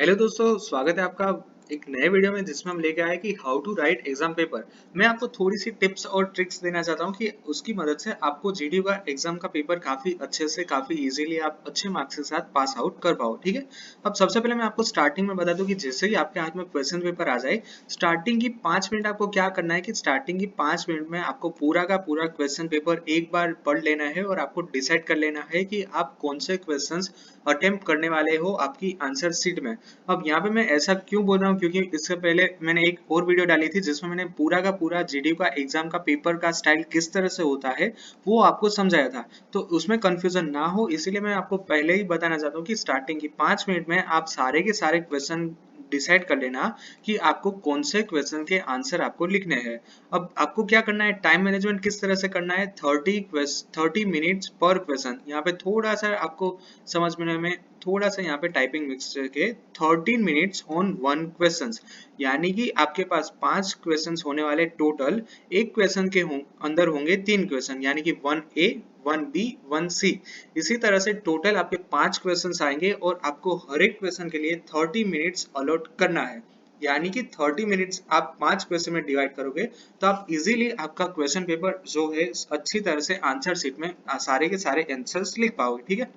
Hello दोस्तों, स्वागत है आपका एक नए वीडियो में जिसमें हम लेके आए कि how to write exam paper. मैं आपको थोड़ी सी टिप्स और ट्रिक्स देना चाहता हूं कि उसकी मदद से आपको जीडी का एग्जाम का पेपर काफी अच्छे से काफी इजीली आप अच्छे मार्क्स के साथ पास आउट कर पाओ। ठीक है, अब सबसे पहले मैं आपको स्टार्टिंग में बता दूं कि जैसे ही आपके हाथ में क्वेश्चन पेपर आ जाए, स्टार्टिंग की 5 मिनट आपको क्या करना है कि स्टार्टिंग की 5 मिनट में आपको पूरा का पूरा क्वेश्चन पेपर एक बार पढ़ लेना है और आपको डिसाइड कर लेना है कि आप कौन से क्वेश्चंस अटेम्प्ट करने वाले हो आपकी आंसर शीट में। अब यहाँ पे मैं ऐसा क्यों बोल रहा हूँ, क्योंकि इससे पहले मैंने एक और वीडियो डाली थी जिसमें मैंने पूरा का पूरा जीडी का एग्जाम का पेपर का स्टाइल किस तरह से होता है वो आपको समझाया था। तो उसमें कंफ्यूजन ना हो इसीलिए मैं आपको पहले ही बताना चाहता हूँ कि स्टार्टिंग की 5 मिनट में आप सारे के सारे क्वेश्चन डिसाइड कर लेना कि आपको कौन से क्वेश्चन के आंसर आपको लिखने हैं। अब आपको क्या करना है, टाइम मैनेजमेंट किस तरह से करना है, 30 मिनट्स पर क्वेश्चन। यहाँ पे थोड़ा सा आपको समझने में थोड़ा सा यहाँ पे टाइपिंग मिक्स करके 13 मिनट्स ऑन वन क्वेश्चन, यानी कि आपके पास 5 क्वेश्चन होने वाले टोटल। एक क्वेश्चन के अंदर होंगे 3 क्वेश्चन, यानी कि 1A 1B 1C। इसी तरह से टोटल आपके 5 क्वेश्चन आएंगे और आपको हर एक क्वेश्चन के लिए 30 मिनट्स अलॉट करना है। यानी कि 30 मिनट्स आप 5 क्वेश्चन में डिवाइड करोगे तो आप इजीली आपका क्वेश्चन पेपर जो है अच्छी तरह से आंसर शीट में सारे के सारे आंसर्स लिख पाओगे। ठीक है,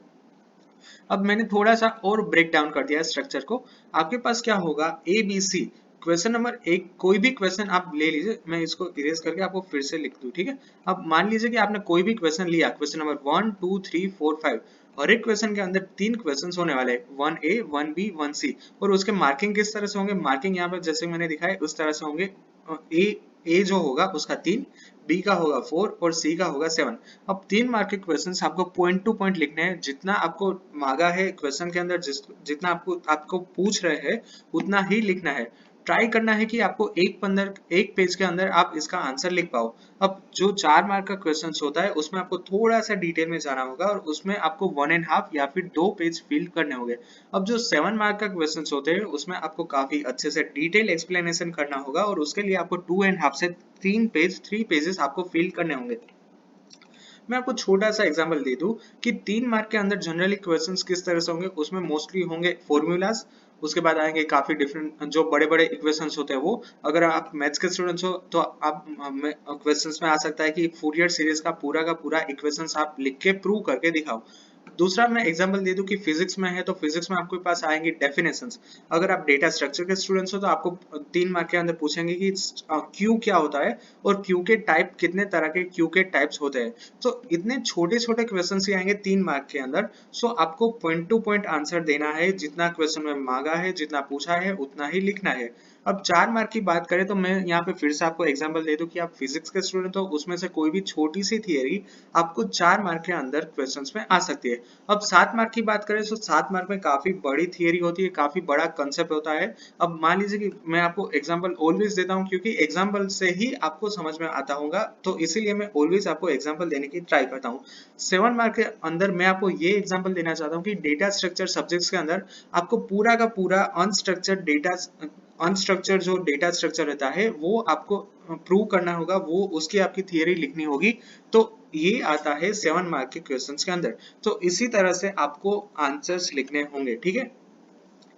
अब मैंने थोड़ा सा और ब्रेक डाउन कर दिया है स्ट्रक्चर को। आपके पास क्या होगा, A B C. Question number एक, कोई भी क्वेश्चन आप ले लीजिए, मैं इसको इरेज करके आपको फिर से लिख दूं। ठीक है, अब मान लीजिए कि आपने कोई भी क्वेश्चन लिया, क्वेश्चन नंबर 1 2 3 4 5। हर एक क्वेश्चन के अंदर 3 क्वेश्चन होने वाले हैं, 1A 1B 1C। और उसके मार्किंग किस तरह से होंगे, मार्किंग यहाँ पर जैसे मैंने दिखाया उस तरह से होंगे। ए जो होगा उसका 3, बी का होगा 4 और सी का होगा 7। अब 3 मार्क के क्वेश्चंस आपको पॉइंट टू पॉइंट लिखने हैं। जितना आपको मांगा है क्वेश्चन के अंदर, जितना आपको आपको पूछ रहे हैं उतना ही लिखना है। ट्राई करना है कि आपको एक पेज के अंदर आप इसका आंसर लिख पाओ। अब जो 4 मार्क का क्वेश्चन होता है उसमें आपको थोड़ा सा डिटेल में जाना होगा और उसमें आपको 1.5 या फिर 2 पेज फिल करने होंगे। अब जो 7 मार्क का क्वेश्चन होते हैं उसमें आपको काफी अच्छे से डिटेल एक्सप्लेनेशन करना होगा और उसके लिए आपको 2.5 से 3 पेजेस आपको फिल करने होंगे। मैं आपको छोटा सा एग्जांपल दे दूं कि 3 मार्क के अंदर जनरली क्वेश्चंस किस तरह से होंगे, उसमें मोस्टली होंगे फॉर्मूलाज। उसके बाद आएंगे काफी डिफरेंट जो बड़े बड़े इक्वेशंस होते हैं वो। अगर आप मैथ्स के स्टूडेंट्स हो तो आप क्वेश्चंस में आ सकता है कि फूरियर सीरीज का पूरा इक्वेशंस आप लिख के प्रूव करके दिखाओ। दूसरा मैं एग्जांपल दे दूं कि फिजिक्स में है तो फिजिक्स में आपके पास आएंगे डेफिनेशंस। अगर आप डेटा स्ट्रक्चर के स्टूडेंट्स हो तो आपको 3 मार्क के अंदर पूछेंगे कि क्यू क्या होता है और क्यू के टाइप, कितने तरह के क्यू के टाइप्स होते हैं। तो इतने छोटे छोटे क्वेश्चन ही आएंगे 3 मार्क के अंदर। सो आपको पॉइंट टू पॉइंट आंसर देना है, जितना क्वेश्चन में मांगा है जितना पूछा है उतना ही लिखना है। अब 4 मार्क की बात करें तो मैं यहाँ पे फिर से आपको एग्जांपल दे दूं कि आप फिजिक्स के स्टूडेंट हो, उसमें से कोई भी छोटी सी थियरी आपको 4 मार्क के अंदर क्वेश्चंस में आ सकती है। अब 7 मार्क की बात करें तो 7 मार्क में काफी बड़ी थियरी होती है, काफी बड़ा कंसेप्ट होता है। अब मान लीजिए कि मैं आपको एग्जांपल ऑलवेज देता हूं क्योंकि एग्जांपल से ही आपको समझ में आता होगा, तो इसीलिए मैं ऑलवेज आपको एग्जांपल देने की ट्राई करता हूं। 7 मार्क के अंदर मैं आपको ये एग्जांपल देना चाहता हूं कि डेटा स्ट्रक्चर सब्जेक्ट्स के अंदर आपको पूरा का पूरा अनस्ट्रक्चर जो डेटा स्ट्रक्चर रहता है वो आपको प्रूव करना होगा, वो उसकी आपकी थियरी लिखनी होगी। तो ये आता है 7 मार्क के क्वेश्चंस के अंदर। तो इसी तरह से आपको आंसर्स लिखने होंगे। ठीक है,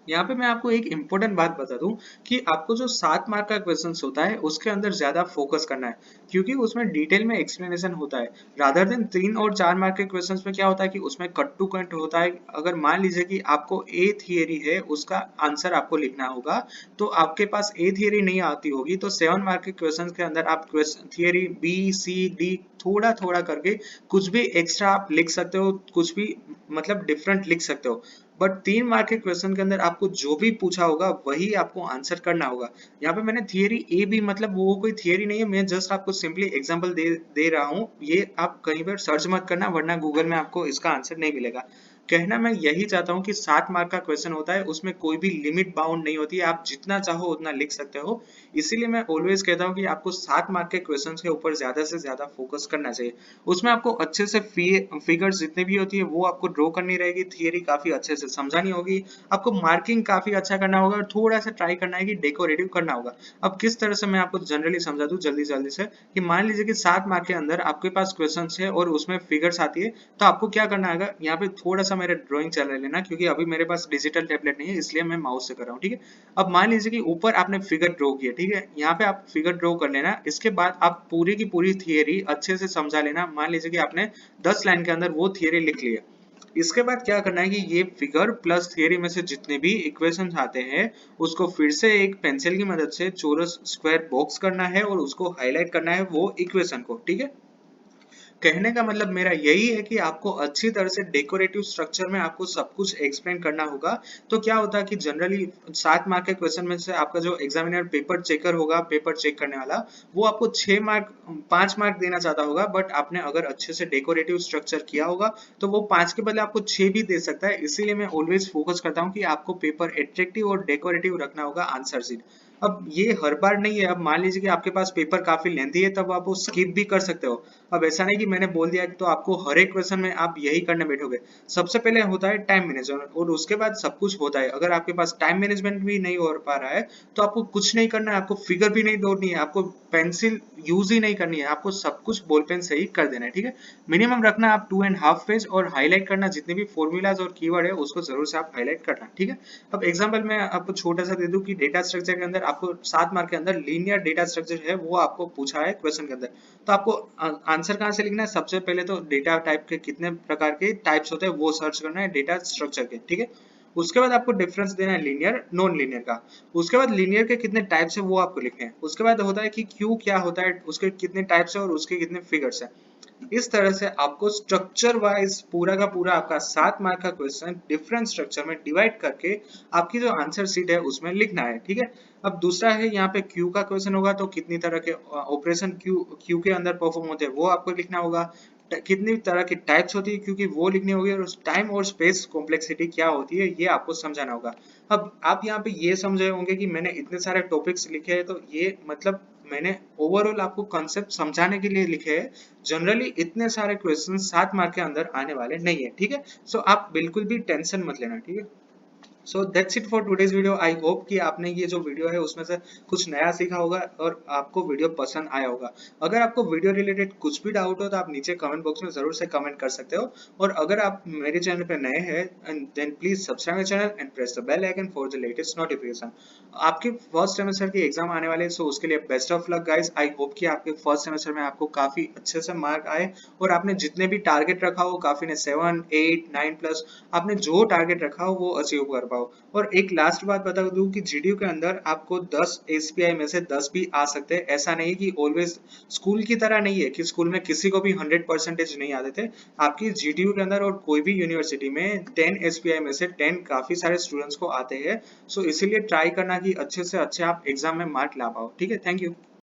यहाँ पे मैं आपको एक इंपॉर्टेंट बात बता दूं कि आपको जो 7 मार्क का क्वेश्चन होता है उसके अंदर ज्यादा फोकस करना है, क्योंकि उसमें डिटेल में एक्सप्लेनेशन होता है। रादर देन 3 और 4 मार्क के क्वेश्चंस में क्या होता है कि उसमें कट टू कट होता है। अगर मान लीजिए कि आपको ए थियरी है उसका आंसर आपको लिखना होगा, तो आपके पास ए थियरी नहीं आती होगी तो 7 मार्क के क्वेश्चन के अंदर आप थियरी बी सी डी थोड़ा थोड़ा करके कुछ भी एक्स्ट्रा आप लिख सकते हो, कुछ भी मतलब डिफरेंट लिख सकते हो। बट 3 मार्क के क्वेश्चन के अंदर आपको जो भी पूछा होगा वही आपको आंसर करना होगा। यहाँ पे मैंने थियरी ए भी, मतलब वो कोई थियरी नहीं है, मैं जस्ट आपको सिंपली एग्जांपल दे रहा हूँ। ये आप कहीं पर सर्च मत करना वरना गूगल में आपको इसका आंसर नहीं मिलेगा। कहना मैं यही चाहता हूँ कि 7 मार्क का क्वेश्चन होता है, उसमें कोई भी लिमिट बाउंड नहीं होती है, आप जितना चाहो उतना लिख सकते हो। इसीलिए मैं ऑलवेज कहता हूँ कि आपको 7 मार्क के क्वेश्चन के ऊपर ज्यादा से ज्यादा फोकस करना चाहिए। उसमें आपको अच्छे से फिगर्स जितनी भी होती है वो आपको ड्रॉ करनी रहेगी, थियरी काफी अच्छे से समझानी होगी, आपको मार्किंग काफी अच्छा करना होगा और थोड़ा सा ट्राई करना है कि डेकोरेटिव करना होगा। अब किस तरह से मैं आपको जनरली समझा दूं जल्दी जल्दी से, कि मान लीजिए कि 7 मार्क के अंदर आपके पास क्वेश्चन है और उसमें फिगर्स आती है, तो आपको क्या करना है, यहाँ पे थोड़ा सा सा मेरा ड्राइंग चला लेना, क्योंकि अभी मेरे पास डिजिटल टैबलेट नहीं है, इसलिए मैं माउस से कर रहा हूँ, ठीक है। अब मान लीजिए कि ऊपर आपने फिगर ड्रॉ किया, ठीक है, यहाँ पे आप फिगर ड्रॉ कर लेना। इसके बाद आप पूरी की पूरी थियरी अच्छे से समझा लेना। मान लीजिए कि आपने 10 लाइन के अंदर वो थियरी लिख ली है। इसके बाद क्या करना है कि ये फिगर प्लस थियरी में से जितने भी इक्वेशंस आते हैं, उसको फिर से एक पेंसिल की मदद से चौरस स्क्वायर बॉक्स करना है और उसको हाईलाइट करना है वो इक्वेशन को, ठीक है। कहने का मतलब मेरा यही है कि आपको अच्छी तरह से डेकोरेटिव स्ट्रक्चर में आपको सब कुछ एक्सप्लेन करना होगा। तो क्या होता है कि जनरली 7 मार्क के क्वेश्चन में से आपका जो एग्जामिनर पेपर चेकर होगा, पेपर चेक करने वाला, वो आपको 6 मार्क 5 मार्क देना चाहता होगा, बट आपने अगर अच्छे से डेकोरेटिव स्ट्रक्चर किया होगा तो वो 5 के बदले आपको 6 भी दे सकता है। इसीलिए मैं ऑलवेज फोकस करता हूँ कि आपको पेपर एट्रैक्टिव और डेकोरेटिव रखना होगा आंसर शीट। अब ये हर बार नहीं है। अब मान लीजिए कि आपके पास पेपर काफी लेंथी है, तब आप वो स्किप भी कर सकते हो। अब ऐसा नहीं कि मैंने बोल दिया तो आपको हर एक क्वेश्चन में आप यही करने बैठोगे। सबसे पहले होता है टाइम मैनेजमेंट और उसके बाद सब कुछ होता है। अगर आपके पास टाइम मैनेजमेंट भी नहीं हो पा रहा है तो आपको कुछ नहीं करना है, आपको फिगर भी नहीं दौड़नी है, आपको पेंसिल यूज ही नहीं करनी है, आपको सब कुछ बॉल पेन से ही कर देना है, ठीक है। मिनिमम रखना आप 2.5 पेज और हाईलाइट करना जितने भी फॉर्मूलाज और कीवर्ड है उसको जरूर से आप हाईलाइट करना, ठीक है। अब एग्जांपल मैं आपको छोटा सा दे दूं कि डेटा स्ट्रक्चर के अंदर आपको 7 मार्क के अंदर लीनियर डेटा स्ट्रक्चर है वो आपको पूछा है क्वेश्चन के अंदर। तो आपको आंसर कहाँ से लिखना है? सबसे पहले तो डेटा टाइप के कितने प्रकार के टाइप्स होते हैं वो सर्च करना है डेटा स्ट्रक्चर के, ठीक है। उसके बाद आपको डिफरेंस देना है लीनियर नॉन लीनियर का। उसके बाद लीनियर के कितने टाइप्स है वो आपको लिखने हैं। उसके बाद होता है कि क्यू क्या होता है, उसके कितने टाइप्स है और उसके कितने फिगर्स है। इस तरह से आपको स्ट्रक्चर वाइज पूरा का पूरा आपका 7 मार्क का क्वेश्चन डिफरेंट स्ट्रक्चर में डिवाइड करके आपकी जो आंसर शीट है उसमें लिखना है, ठीक है। अब दूसरा है यहाँ पे क्यू का क्वेश्चन होगा तो कितनी तरह के ऑपरेशन क्यू क्यू के अंदर परफॉर्म होते हैं वो आपको लिखना होगा। कितनी तरह की टाइप्स होती है क्योंकि वो लिखनी होगी, और टाइम और स्पेस कॉम्प्लेक्सिटी क्या होती है ये आपको समझाना होगा। अब आप यहाँ पे ये समझे होंगे कि मैंने इतने सारे टॉपिक्स लिखे हैं, तो ये मतलब मैंने ओवरऑल आपको कॉन्सेप्ट समझाने के लिए लिखे हैं। जनरली इतने सारे क्वेश्चन 7 मार्क के अंदर आने वाले नहीं है, ठीक है। सो आप बिल्कुल भी टेंशन मत लेना, ठीक है। So that's it for today's video. I hope कि आपने ये जो वीडियो है उसमें से कुछ नया सीखा होगा और आपको वीडियो पसंद आया होगा। अगर आपको वीडियो रिलेटेड कुछ भी डाउट हो तो आप नीचे कमेंट बॉक्स में जरूर से कमेंट कर सकते हो। और अगर आप मेरे चैनल पे नए हैं then please subscribe my channel and press the bell icon for the latest notification. आपके फर्स्ट सेमेस्टर की एग्जाम आने वाले हैं, सो उसके लिए best of luck guys. I hope कि आपके फर्स्ट सेमेस्टर में आपको काफी अच्छे से मार्क आए और आपने जितने भी टारगेट रखा हो, काफी ने 7 8 9 प्लस आपने जो टारगेट रखा हो वो अचीव कर पाओ। और एक लास्ट बात बता दूं कि जीडीयू के अंदर आपको 10 एसपीआई में से 10 भी आ सकते हैं। ऐसा नहीं कि ऑलवेज स्कूल की तरह नहीं है कि स्कूल में किसी को भी 100% नहीं आते थे। आपकी जीडीयू के अंदर और कोई भी यूनिवर्सिटी में 10 एसपीआई में से 10 काफी सारे स्टूडेंट्स को आते हैं। सो इसीलिए ट्राई करना कि अच्छे से अच्छे आप एग्जाम में मार्क ला पाओ, ठीक है। Thank you.